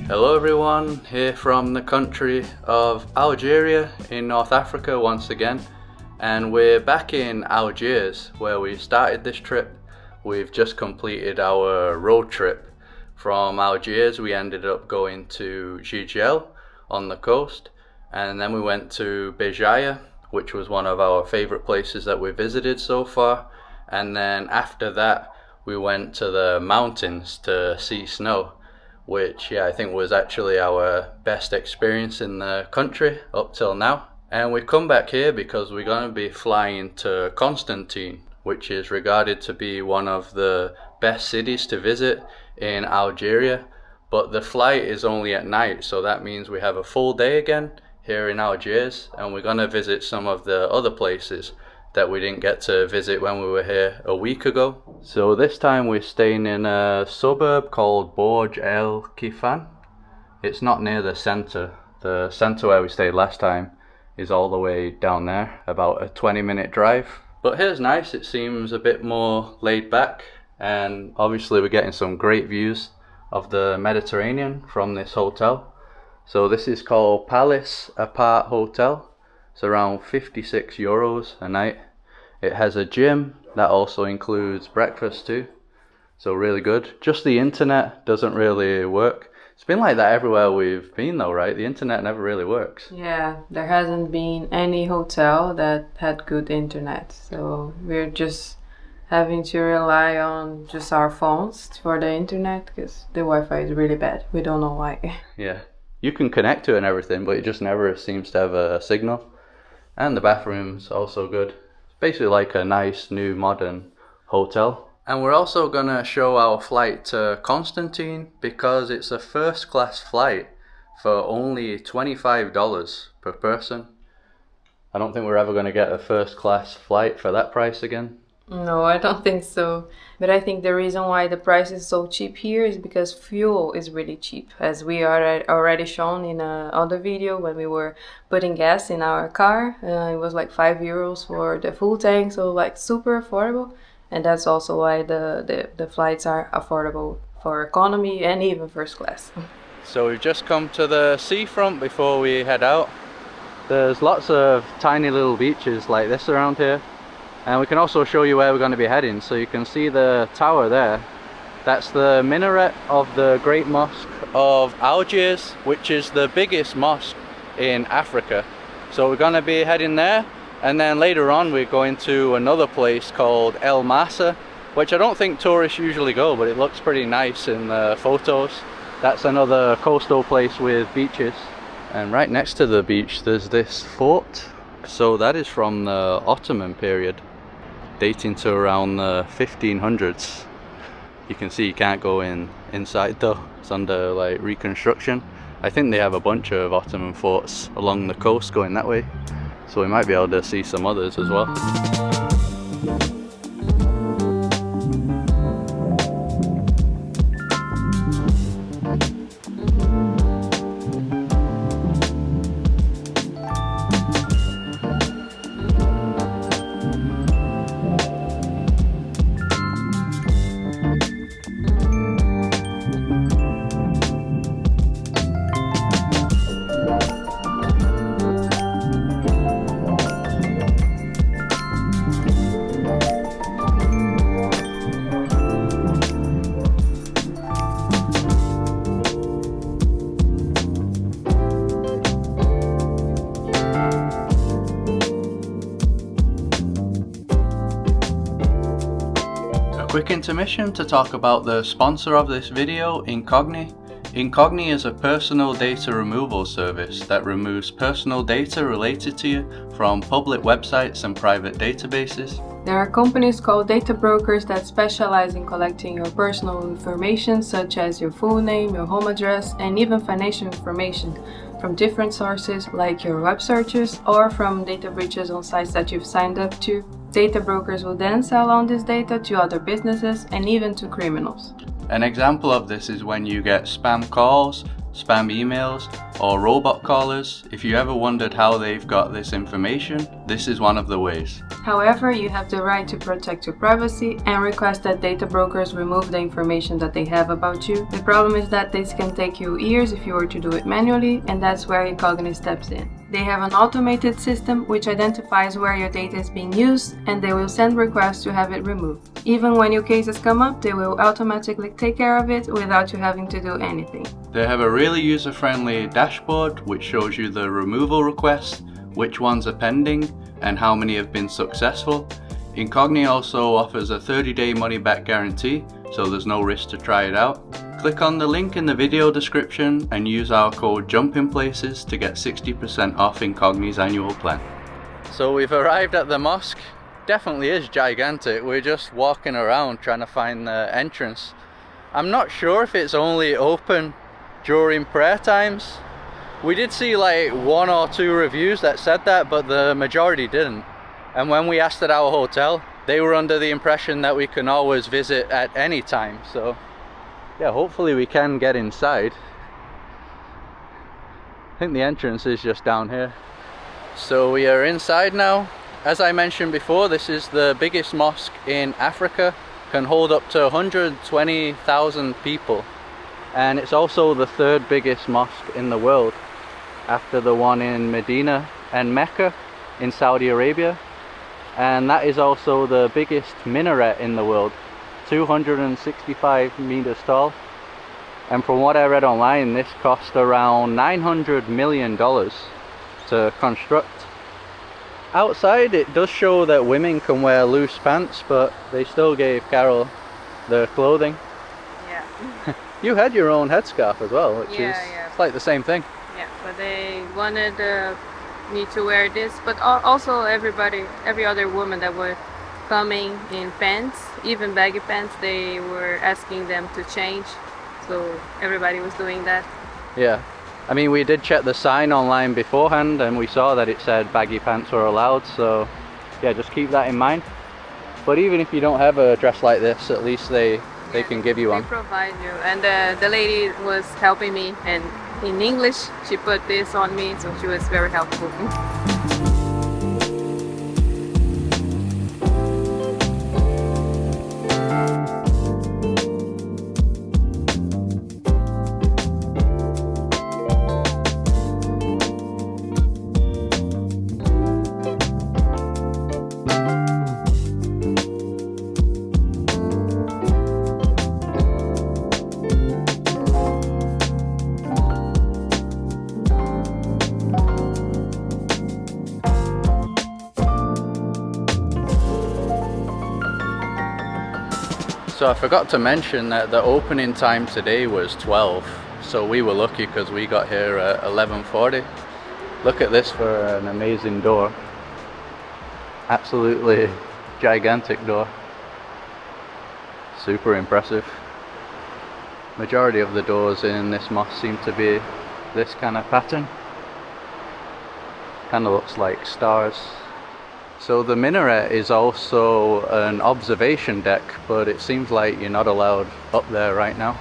Hello everyone, here from the country of Algeria in North Africa once again, and we're back in Algiers where we started this trip. We've just completed our road trip. From Algiers we ended up going to Gigel on the coast, and then we went to Béjaïa, which was one of our favorite places that we visited so far, and then after that we went to the mountains to see snow, which I think was actually our best experience in the country up till now. And we come back here because we're going to be flying to Constantine, which is regarded to be one of the best cities to visit in Algeria. But the flight is only at night, so that means we have a full day again here in Algiers, and we're going to visit some of the other places that we didn't get to visit when we were here a week ago. So this time we're staying in a suburb called Mosque El Marsa. It's not near the centre. The centre where we stayed last time is all the way down there, about a 20-minute drive. But here's nice, it seems a bit more laid back, and obviously we're getting some great views of the Mediterranean from this hotel. So this is called Palace Apart Hotel. It's around €56 a night. It has a gym that also includes breakfast too, so really good. Just the internet doesn't really work. It's been like that everywhere we've been though, right? The internet never really works. Yeah, there hasn't been any hotel that had good internet, so we're just having to rely on just our phones for the internet because the Wi-Fi is really bad. We don't know why. Yeah, you can connect to it and everything, but it just never seems to have a signal. And the bathroom's also good. It's basically like a nice new modern hotel. And we're also gonna show our flight to Constantine because it's a first class flight for only $25 per person. I don't think we're ever gonna get a first class flight for that price again. No, I don't think so. But I think the reason why the price is so cheap here is because fuel is really cheap. As we are already shown in another video when we were putting gas in our car. It was like €5 for the full tank, so like super affordable. And that's also why the flights are affordable for economy and even first class. So we've just come to the seafront before we head out. There's lots of tiny little beaches like this around here. And we can also show you where we're going to be heading. So you can see the tower there. That's the minaret of the Great Mosque of Algiers, which is the biggest mosque in Africa. So we're going to be heading there. And then later on we're going to another place called El Marsa, which I don't think tourists usually go, but it looks pretty nice in the photos. That's another coastal place with beaches. And right next to the beach there's this fort. So that is from the Ottoman period, dating to around the 1500s. You can see you can't go inside though, it's under like reconstruction. I think they have a bunch of Ottoman forts along the coast going that way, so we might be able to see some others as well. Quick intermission to talk about the sponsor of this video, Incogni. Incogni is a personal data removal service that removes personal data related to you from public websites and private databases. There are companies called data brokers that specialize in collecting your personal information such as your full name, your home address, and even financial information from different sources like your web searches or from data breaches on sites that you've signed up to. Data brokers will then sell on this data to other businesses and even to criminals. An example of this is when you get spam calls, spam emails, or robot callers. If you ever wondered how they've got this information, this is one of the ways. However, you have the right to protect your privacy and request that data brokers remove the information that they have about you. The problem is that this can take you years if you were to do it manually, and that's where Incogni steps in. They have an automated system which identifies where your data is being used, and they will send requests to have it removed. Even when new cases come up, they will automatically take care of it without you having to do anything. They have a really user-friendly dashboard which shows you the removal requests, which ones are pending, and how many have been successful. Incogni also offers a 30-day money-back guarantee, so there's no risk to try it out. Click on the link in the video description and use our code JUMPINPLACES to get 60% off Incogni's annual plan. So we've arrived at the mosque. Definitely is gigantic. We're just walking around trying to find the entrance. I'm not sure if it's only open during prayer times. We did see like 1 or 2 reviews that said that, but the majority didn't. And when we asked at our hotel, they were under the impression that we can always visit at any time. So yeah, hopefully we can get inside. I think the entrance is just down here. So we are inside now. As I mentioned before, this is the biggest mosque in Africa, can hold up to 120,000 people. And it's also the 3rd biggest mosque in the world, after the one in Medina and Mecca in Saudi Arabia. And that is also the biggest minaret in the world, 265 meters tall. And from what I read online, this cost around $900 million to construct. Outside it does show that women can wear loose pants, but they still gave Carol the clothing. Yeah. You had your own headscarf as well, which Yeah. it's like the same thing. Yeah, but they wanted me to wear this, but also every other woman that were coming in pants, even baggy pants, they were asking them to change. So everybody was doing that. Yeah. I mean, we did check the sign online beforehand and we saw that it said baggy pants were allowed, so yeah, just keep that in mind. But even if you don't have a dress like this, at least they can give you one. They provide you. And the lady was helping me, and in English she put this on me, so she was very helpful. So I forgot to mention that the opening time today was 12, so we were lucky because we got here at 11:40. Look at this for an amazing door. Absolutely gigantic door. Super impressive. Majority of the doors in this mosque seem to be this kind of pattern. Kind of looks like stars. So the minaret is also an observation deck, but it seems like you're not allowed up there right now.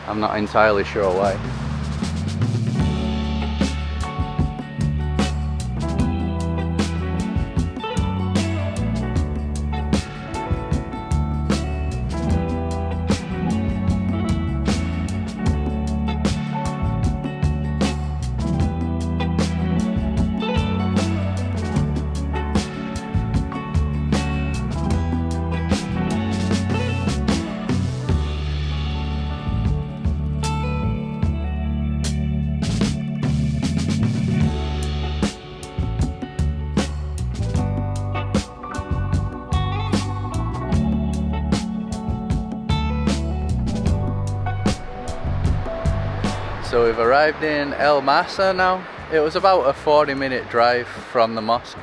I'm not entirely sure why. So we've arrived in El Marsa now. It was about a 40-minute drive from the mosque.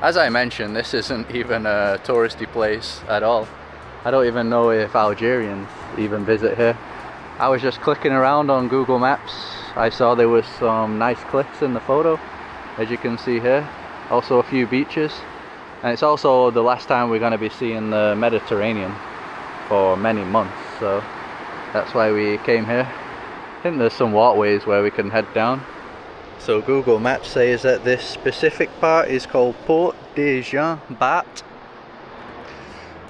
As I mentioned, this isn't even a touristy place at all. I don't even know if Algerians even visit here. I was just clicking around on Google Maps. I saw there was some nice cliffs in the photo, as you can see here. Also a few beaches. And it's also the last time we're going to be seeing the Mediterranean for many months, so that's why we came here. I think there's some waterways where we can head down. So Google Maps says that this specific part is called Port des Jean Bart.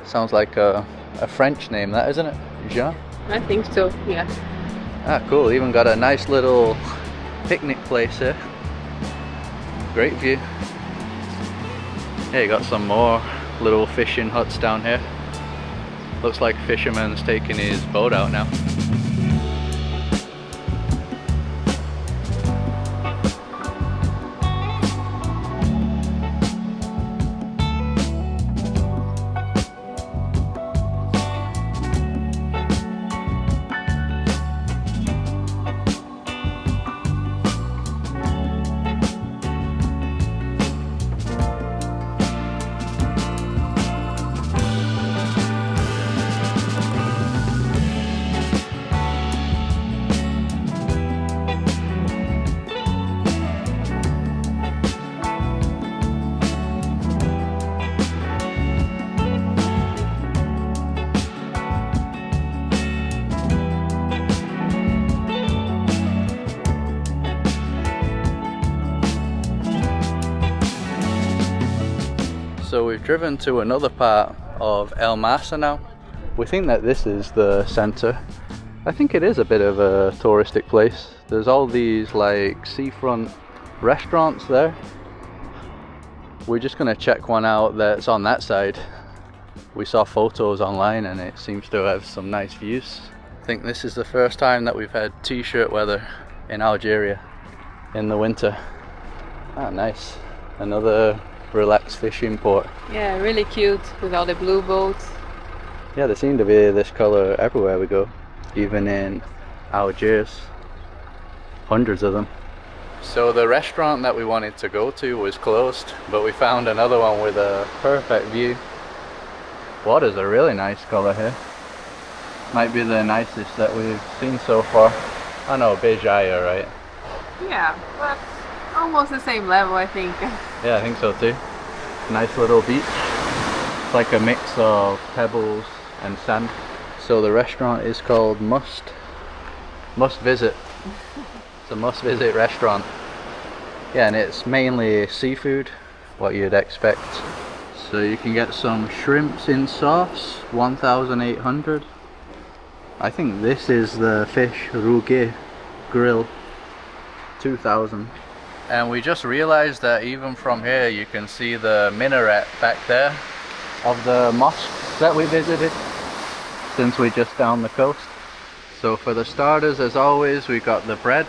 Sounds like a French name, that, isn't it? Jean? I think so, yeah. Ah, cool. Even got a nice little picnic place here. Great view. Yeah, you got some more little fishing huts down here. Looks like a fisherman's taking his boat out now. So we've driven to another part of El Marsa now. We think that this is the center. I think it is a bit of a touristic place. There's all these like seafront restaurants there. We're just gonna check one out that's on that side. We saw photos online and it seems to have some nice views. I think this is the first time that we've had t-shirt weather in Algeria in the winter. Ah, nice. Another relaxed fishing port. Yeah, really cute with all the blue boats. Yeah, they seem to be this color everywhere we go, even in Algiers. Hundreds of them. So the restaurant that we wanted to go to was closed, but we found another one with a perfect view. Water's a really nice color here. Might be the nicest that we've seen so far. I know, Béjaïa, right? Yeah, but almost the same level, I think. Yeah, I think so too. Nice little beach. It's like a mix of pebbles and sand. So the restaurant is called Must Visit. It's a must visit restaurant. Yeah, and it's mainly seafood, what you'd expect. So you can get some shrimps in sauce, 1,800. I think this is the fish rouget grill, 2,000. And we just realized that even from here you can see the minaret back there of the mosque that we visited, since we're just down the coast. So for the starters, as always, we got the bread.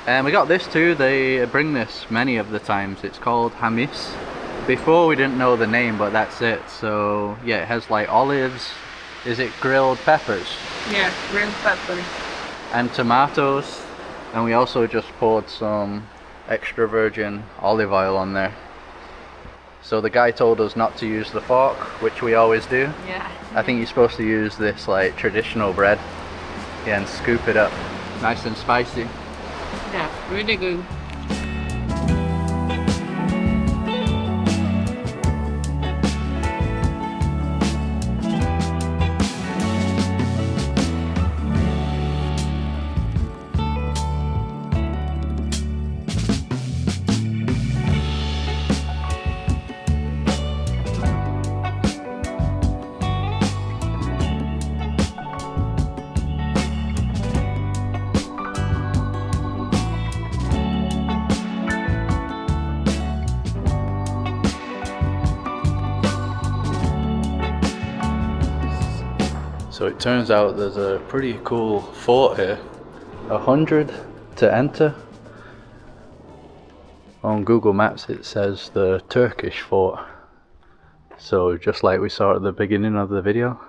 And we got this too. They bring this many of the times. It's called hamis. Before we didn't know the name, but that's it. So yeah, it has like olives. Is it grilled peppers? Yeah, grilled pepper. And tomatoes. And we also just poured some extra virgin olive oil on there. So the guy told us not to use the fork, which we always do. Yeah. I think you're supposed to use this like traditional bread. Yeah, and scoop it up. Nice and spicy. Yeah, really good. So it turns out there's a pretty cool fort here. 100 to enter. On Google Maps it says the Turkish Fort. So just like we saw at the beginning of the video.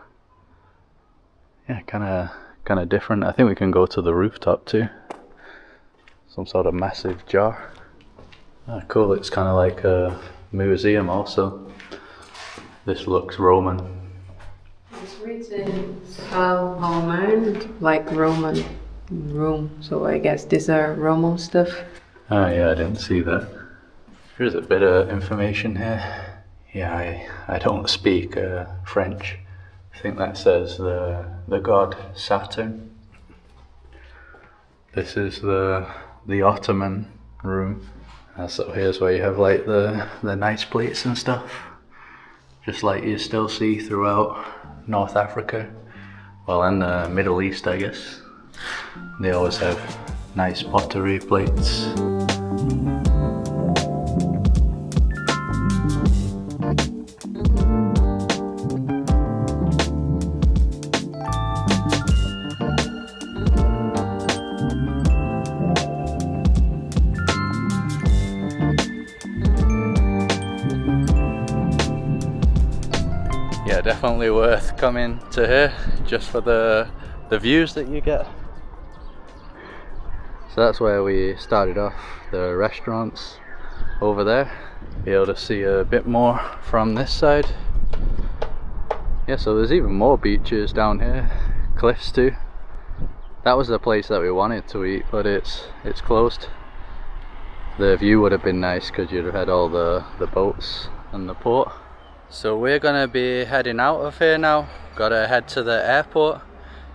Yeah, kind of different. I think we can go to the rooftop too. Some sort of massive jar. Ah, cool, it's kind of like a museum also. This looks Roman. It's written Roman, like Roman room. So I guess these are Roman stuff. Oh yeah, I didn't see that. Here's a bit of information here. Yeah, I don't speak French. I think that says the god Saturn. This is the Ottoman room. So here's where you have like the nice plates and stuff, just like you still see throughout North Africa, well, and the Middle East, I guess. They always have nice pottery plates. Yeah, definitely worth coming to here just for the views that you get. So that's where we started off, the restaurants over there. Be able to see a bit more from this side. Yeah, so there's even more beaches down here, cliffs too. That was the place that we wanted to eat, but it's closed. The view would have been nice because you'd have had all the boats and the port. So we're gonna be heading out of here now. Gotta head to the airport.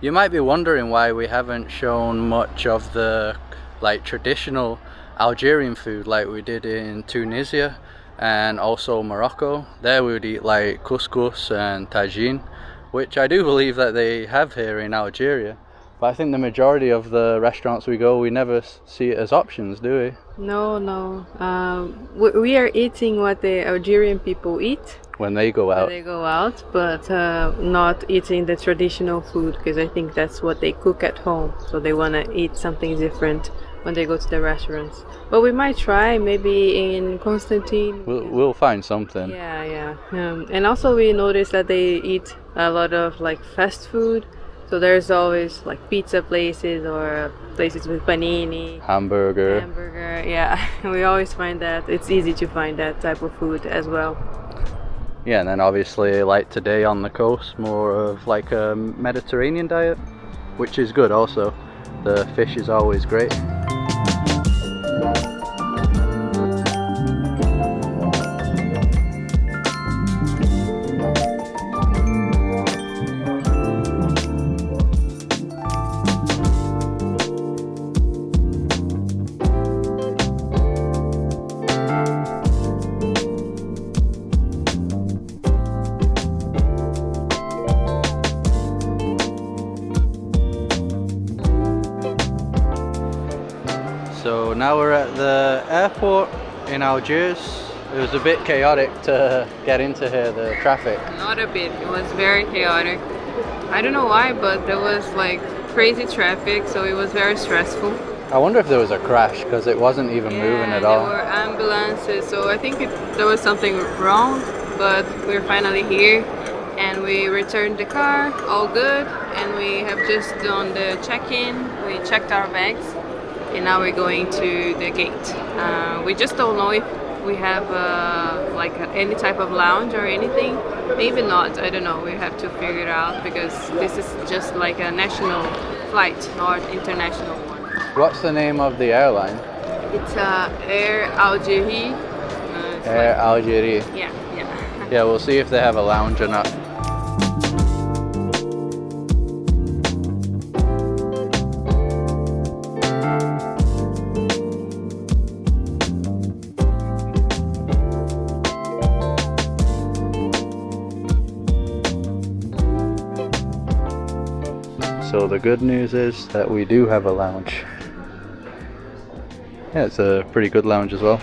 You might be wondering why we haven't shown much of the like traditional Algerian food like we did in Tunisia and also Morocco. There we would eat like couscous and tagine, which I do believe that they have here in Algeria. But I think the majority of the restaurants we go, we never see it as options, do we? No. We are eating what the Algerian people eat when they go out. But not eating the traditional food, because I think that's what they cook at home. So they want to eat something different when they go to the restaurants. But we might try maybe in Constantine. We'll find something. Yeah. And also we noticed that they eat a lot of like fast food. So there's always like pizza places or places with panini, hamburger, yeah. We always find that it's easy to find that type of food as well. Yeah, and then obviously like today on the coast, more of like a Mediterranean diet, which is good also. The fish is always great. So now we're at the airport in Algiers. It was a bit chaotic to get into here, the traffic. Not a bit, it was very chaotic. I don't know why, but there was like crazy traffic, so it was very stressful. I wonder if there was a crash, because it wasn't even moving at all. There were ambulances, so I think there was something wrong, but we're finally here. And we returned the car, all good, and we have just done the check-in. We checked our bags. And now we're going to the gate. We just don't know if we have any type of lounge or anything. Maybe not, I don't know. We have to figure it out because this is just like a national flight, not international one. What's the name of the airline? It's Air Algerie. Air Algeria. Yeah. Yeah, we'll see if they have a lounge or not. So the good news is that we do have a lounge. Yeah, it's a pretty good lounge as well.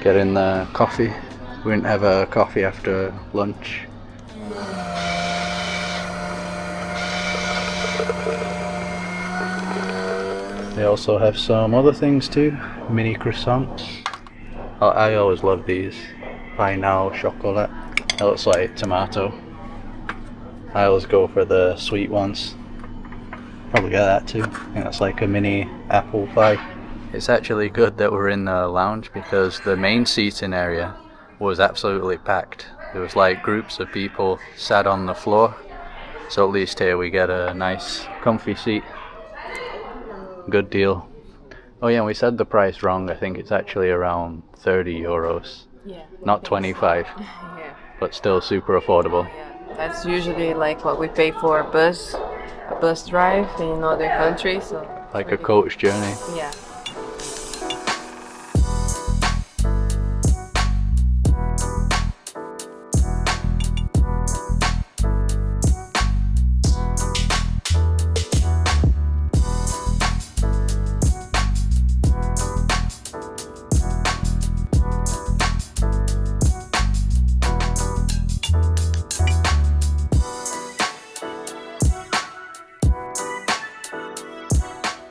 Get in the coffee. We didn't have a coffee after lunch. They also have some other things too. Mini croissants. I always love these. Pie now chocolate. It looks like tomato. I always go for the sweet ones. Probably get that too. I think that's like a mini apple pie. It's actually good that we're in the lounge because the main seating area was absolutely packed. There was like groups of people sat on the floor. So at least here we get a nice comfy seat. Good deal. Oh yeah, and we said the price wrong. I think it's actually around 30 euros. Yeah. Not 25. Yeah. But still super affordable. Yeah. That's usually like what we pay for a bus drive in other countries. So Like really a coach journey. yeah.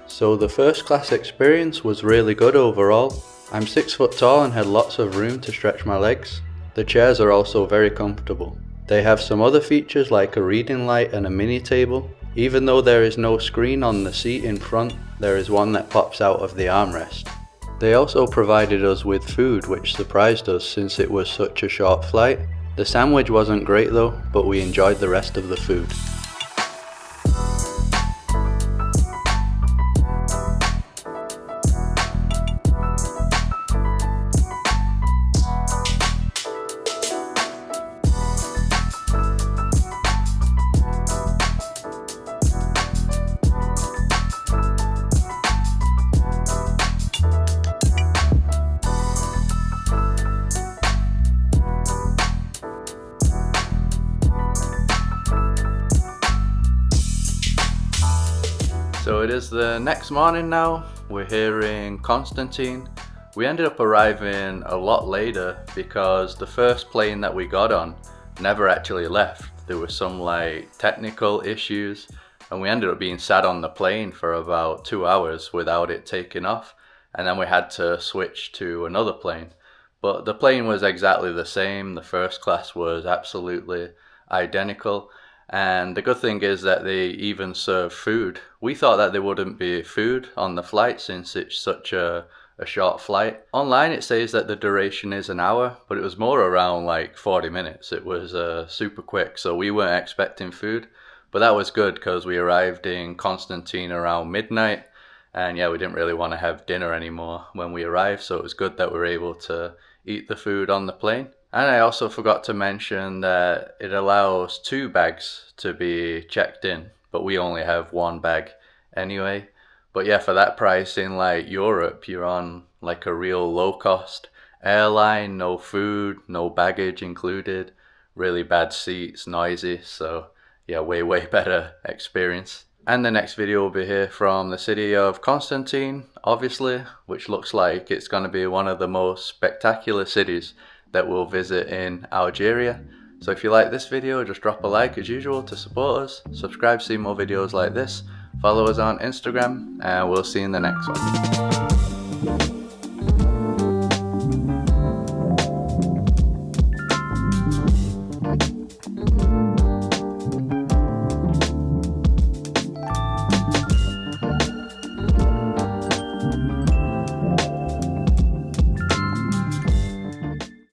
So the first class experience was really good overall. I'm 6 foot tall and had lots of room to stretch my legs. The chairs are also very comfortable. They have some other features like a reading light and a mini table. Even though there is no screen on the seat in front, there is one that pops out of the armrest. They also provided us with food, which surprised us since it was such a short flight. The sandwich wasn't great though, but we enjoyed the rest of the food. So it is the next morning now. We're here in Constantine. We ended up arriving a lot later because the first plane that we got on never actually left. There were some like technical issues and we ended up being sat on the plane for about 2 hours without it taking off, and then we had to switch to another plane. But the plane was exactly the same. The first class was absolutely identical. And the good thing is that they even serve food. We thought that there wouldn't be food on the flight since it's such a short flight. Online it says that the duration is an hour, but it was more around like 40 minutes. It was super quick, so we weren't expecting food. But that was good because we arrived in Constantine around midnight. And yeah, we didn't really want to have dinner anymore when we arrived, so it was good that we were able to eat the food on the plane. And I also forgot to mention that it allows 2 bags to be checked in, but we only have 1 bag anyway. But yeah, for that price in like Europe, you're on like a real low cost airline, no food, no baggage included, really bad seats, noisy, so yeah, way better experience. And the next video will be here from the city of Constantine, obviously, which looks like it's going to be one of the most spectacular cities that we'll visit in Algeria. So if you like this video, just drop a like as usual to support us, subscribe to see more videos like this, follow us on Instagram, and we'll see you in the next one.